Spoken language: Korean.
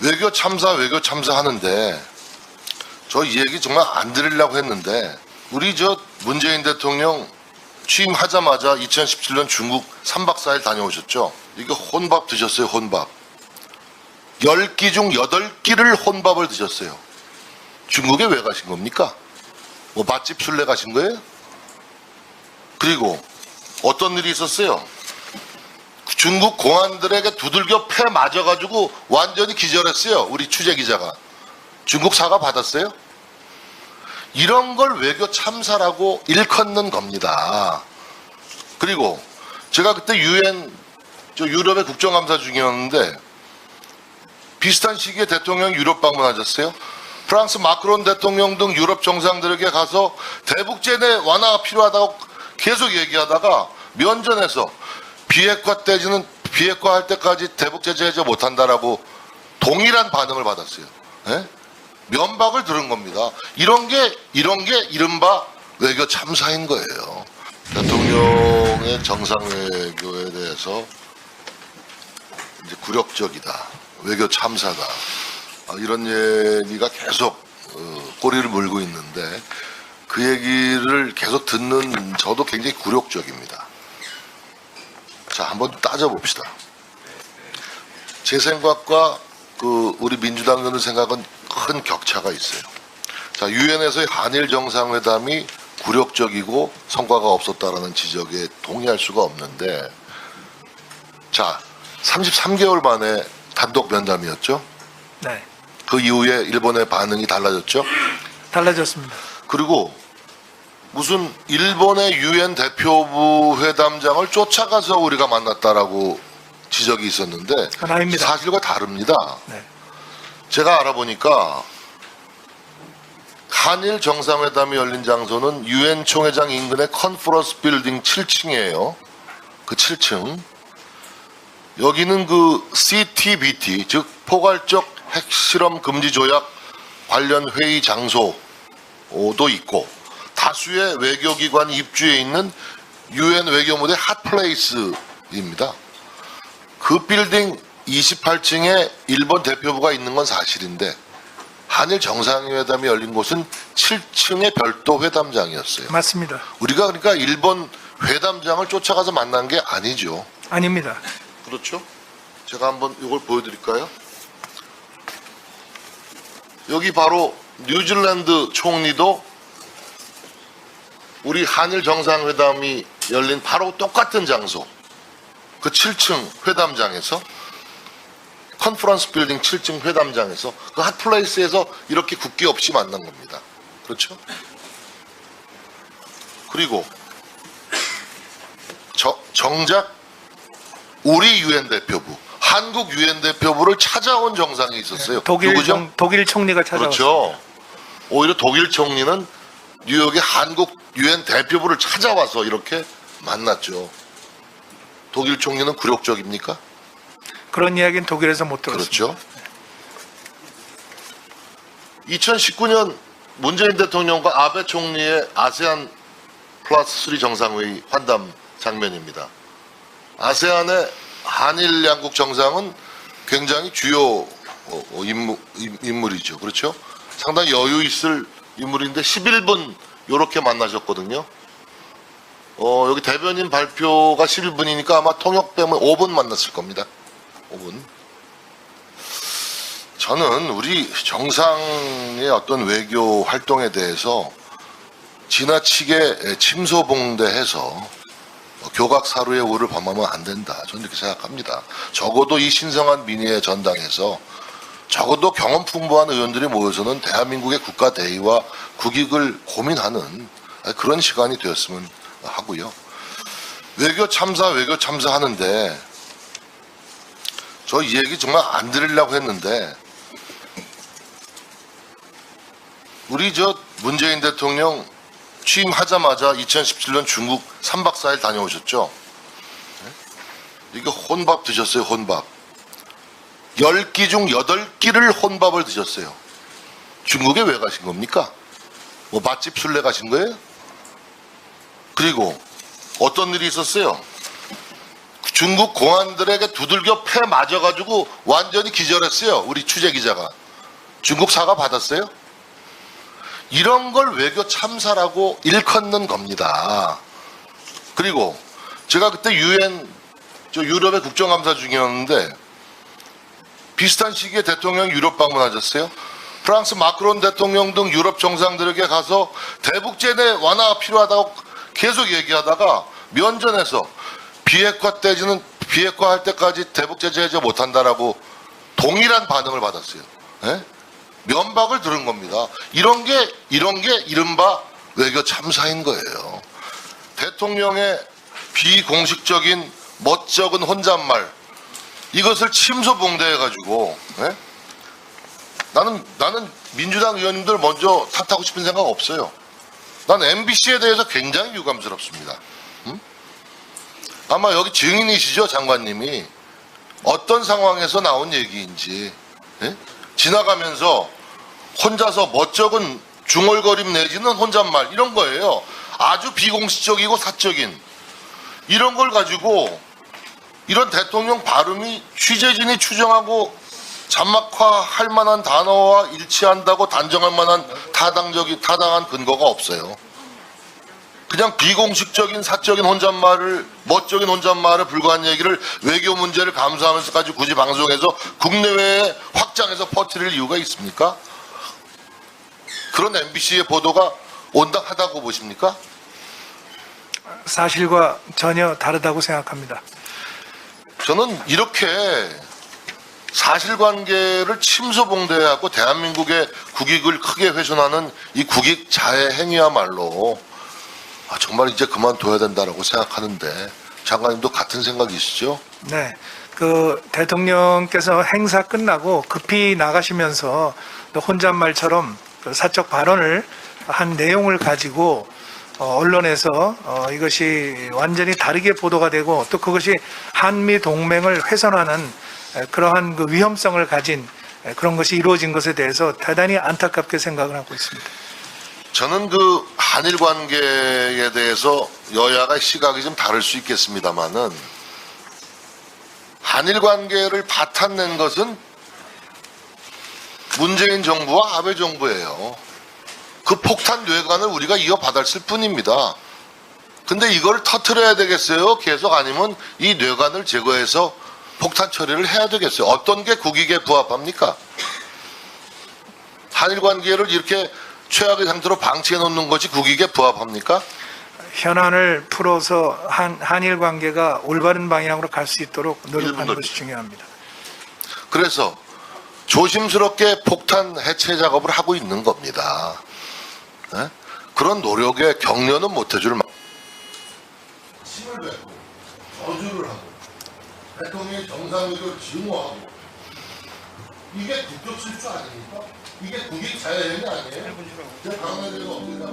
외교 참사 하는데 저 이 얘기 정말 안 드리려고 했는데 우리 저 문재인 대통령 취임하자마자 2017년 중국 3박 4일 다녀오셨죠? 이거 혼밥 드셨어요, 혼밥. 10끼 중 8끼를 혼밥을 드셨어요. 중국에 왜 가신 겁니까? 뭐 맛집 순례 가신 거예요? 그리고 어떤 일이 있었어요? 중국 공안들에게 두들겨 패 맞아가지고 완전히 기절했어요. 우리 취재 기자가. 중국 사과 받았어요? 이런 걸 외교 참사라고 일컫는 겁니다. 그리고 제가 그때 유럽의 국정감사 중이었는데 비슷한 시기에 대통령 유럽 방문하셨어요. 프랑스 마크론 대통령 등 유럽 정상들에게 가서 대북 제재 완화가 필요하다고 계속 얘기하다가 면전에서 비핵화할 때까지 대북 제재 해제 못한다라고 동일한 반응을 받았어요. 예? 면박을 들은 겁니다. 이런 게 이른바 외교 참사인 거예요. 대통령의 정상 외교에 대해서 이제 굴욕적이다, 외교 참사다, 이런 얘기가 계속 꼬리를 물고 있는데 그 얘기를 계속 듣는 저도 굉장히 굴욕적입니다. 자, 한번 따져봅시다. 제 생각과 우리 민주당 의원의 생각은 큰 격차가 있어요. 자, 유엔에서의 한일 정상회담이 굴욕적이고 성과가 없었다라는 지적에 동의할 수가 없는데, 자, 33개월 만에 단독 면담이었죠. 네, 그 이후에 일본의 반응이 달라졌죠. 달라졌습니다. 그리고 무슨 일본의 유엔 대표부 회담장을 쫓아가서 우리가 만났다라고 지적이 있었는데 그건 아닙니다. 사실과 다릅니다. 네. 제가 알아보니까 한일 정상회담이 열린 장소는 유엔 총회장 인근의 컨퍼런스 빌딩 7층이에요. 그 7층. 여기는 그 CTBT, 즉 포괄적 핵실험 금지 조약 관련 회의 장소도 있고 다수의 외교기관이 입주해 있는 유엔 외교무대 핫플레이스입니다. 그 빌딩 28층에 일본 대표부가 있는 건 사실인데 한일 정상회담이 열린 곳은 7층의 별도 회담장이었어요. 맞습니다. 우리가 그러니까 일본 회담장을 쫓아가서 만난 게 아니죠. 아닙니다. 그렇죠? 제가 한번 이걸 보여드릴까요? 여기 바로 뉴질랜드 총리도 우리 한일 정상회담이 열린 바로 똑같은 장소, 그 7층 회담장에서, 컨퍼런스 빌딩 7층 회담장에서, 그 핫플레이스에서 이렇게 국기 없이 만난 겁니다. 그렇죠? 그리고 정작 우리 유엔 대표부, 한국 유엔 대표부를 찾아온 정상이 있었어요. 누구죠? 독일 총리가 찾아왔습니다. 그렇죠. 오히려 독일 총리는 뉴욕의 한국 유엔 대표부를 찾아와서 이렇게 만났죠. 독일 총리는 굴욕적입니까? 그런 이야기는 독일에서 못 들었습니다. 그렇죠. 2019년 문재인 대통령과 아베 총리의 아세안 플러스 3 정상회의 환담 장면입니다. 아세안의 한일 양국 정상은 굉장히 주요 인물이죠. 그렇죠? 상당히 여유 있을 인물인데 11분 요렇게 만나셨거든요. 여기 대변인 발표가 11분이니까 아마 통역 빼면 5분 만났을 겁니다. 5분. 저는 우리 정상의 어떤 외교 활동에 대해서 지나치게 침소봉대해서 교각사루의 우를 범하면 안 된다. 저는 이렇게 생각합니다. 적어도 이 신성한 민의의 전당에서 적어도 경험 풍부한 의원들이 모여서는 대한민국의 국가 대의와 국익을 고민하는 그런 시간이 되었으면 하고요. 외교 참사 하는데 저 이 얘기 정말 안 드리려고 했는데 우리 저 문재인 대통령 취임하자마자 2017년 중국 3박 4일 다녀오셨죠? 이거 혼밥 드셨어요, 혼밥. 10끼 중 8끼를 혼밥을 드셨어요. 중국에 왜 가신 겁니까? 뭐 맛집 순례 가신 거예요? 그리고 어떤 일이 있었어요? 중국 공안들에게 두들겨 패 맞아가지고 완전히 기절했어요. 우리 취재 기자가. 중국 사과 받았어요? 이런 걸 외교 참사라고 일컫는 겁니다. 그리고 제가 그때 유럽의 국정감사 중이었는데 비슷한 시기에 대통령이 유럽 방문하셨어요. 프랑스 마크론 대통령 등 유럽 정상들에게 가서 대북제재 완화가 필요하다고 계속 얘기하다가 면전에서 비핵화할 때까지 대북제재 해제 못한다라고 동일한 반응을 받았어요. 예? 면박을 들은 겁니다. 이런 게 이른바 외교 참사인 거예요. 대통령의 비공식적인 멋쩍은 혼잣말 이것을 침소봉대해가지고 예? 나는 민주당 의원님들 먼저 탓하고 싶은 생각 없어요. 난 MBC에 대해서 굉장히 유감스럽습니다. 아마 여기 증인이시죠, 장관님이. 어떤 상황에서 나온 얘기인지. 예? 지나가면서 혼자서 멋쩍은 중얼거림 내지는 혼잣말 이런 거예요. 아주 비공식적이고 사적인 이런 걸 가지고 이런 대통령 발음이 취재진이 추정하고 잔막화할 만한 단어와 일치한다고 단정할 만한 타당한 근거가 없어요. 그냥 비공식적인 사적인 혼잣말을 멋쩍인 혼잣말에 불과한 얘기를 외교 문제를 감수하면서까지 굳이 방송에서 국내외에 확장해서 퍼뜨릴 이유가 있습니까? 그런 MBC의 보도가 온당하다고 보십니까? 사실과 전혀 다르다고 생각합니다. 저는 이렇게 사실관계를 침소봉대하고 대한민국의 국익을 크게 훼손하는 이 국익 자해 행위야말로 정말 이제 그만둬야 된다라고 생각하는데 장관님도 같은 생각이시죠? 네. 그 대통령께서 행사 끝나고 급히 나가시면서 또 혼잣말처럼 그 사적 발언을 한 내용을 가지고 언론에서 이것이 완전히 다르게 보도가 되고 또 그것이 한미 동맹을 훼손하는 그러한 그 위험성을 가진 그런 것이 이루어진 것에 대해서 대단히 안타깝게 생각을 하고 있습니다. 저는 그 한일 관계에 대해서 여야가 시각이 좀 다를 수 있겠습니다만은 한일 관계를 바탕낸 것은 문재인 정부와 아베 정부예요. 그 폭탄 뇌관을 우리가 이어받았을 뿐입니다. 근데 이걸 터트려야 되겠어요? 계속 아니면 이 뇌관을 제거해서 폭탄 처리를 해야 되겠어요? 어떤 게 국익에 부합합니까? 한일 관계를 이렇게 최악의 상태로 방치해 놓는 것이 국익에 부합합니까? 현안을 풀어서 한일 관계가 올바른 방향으로 갈 수 있도록 노력하는 일본 것이 중요합니다. 그래서 조심스럽게 폭탄 해체 작업을 하고 있는 겁니다. 네? 그런 노력에 격려는 못해줄 만. 힘을 뱉고 저주를 하고 대통령의 정상회의를 증오하고 이게 국격 실주 아닙니까? 이게 국익 자해행위 아니에요? 제가 강화되는 겁니다.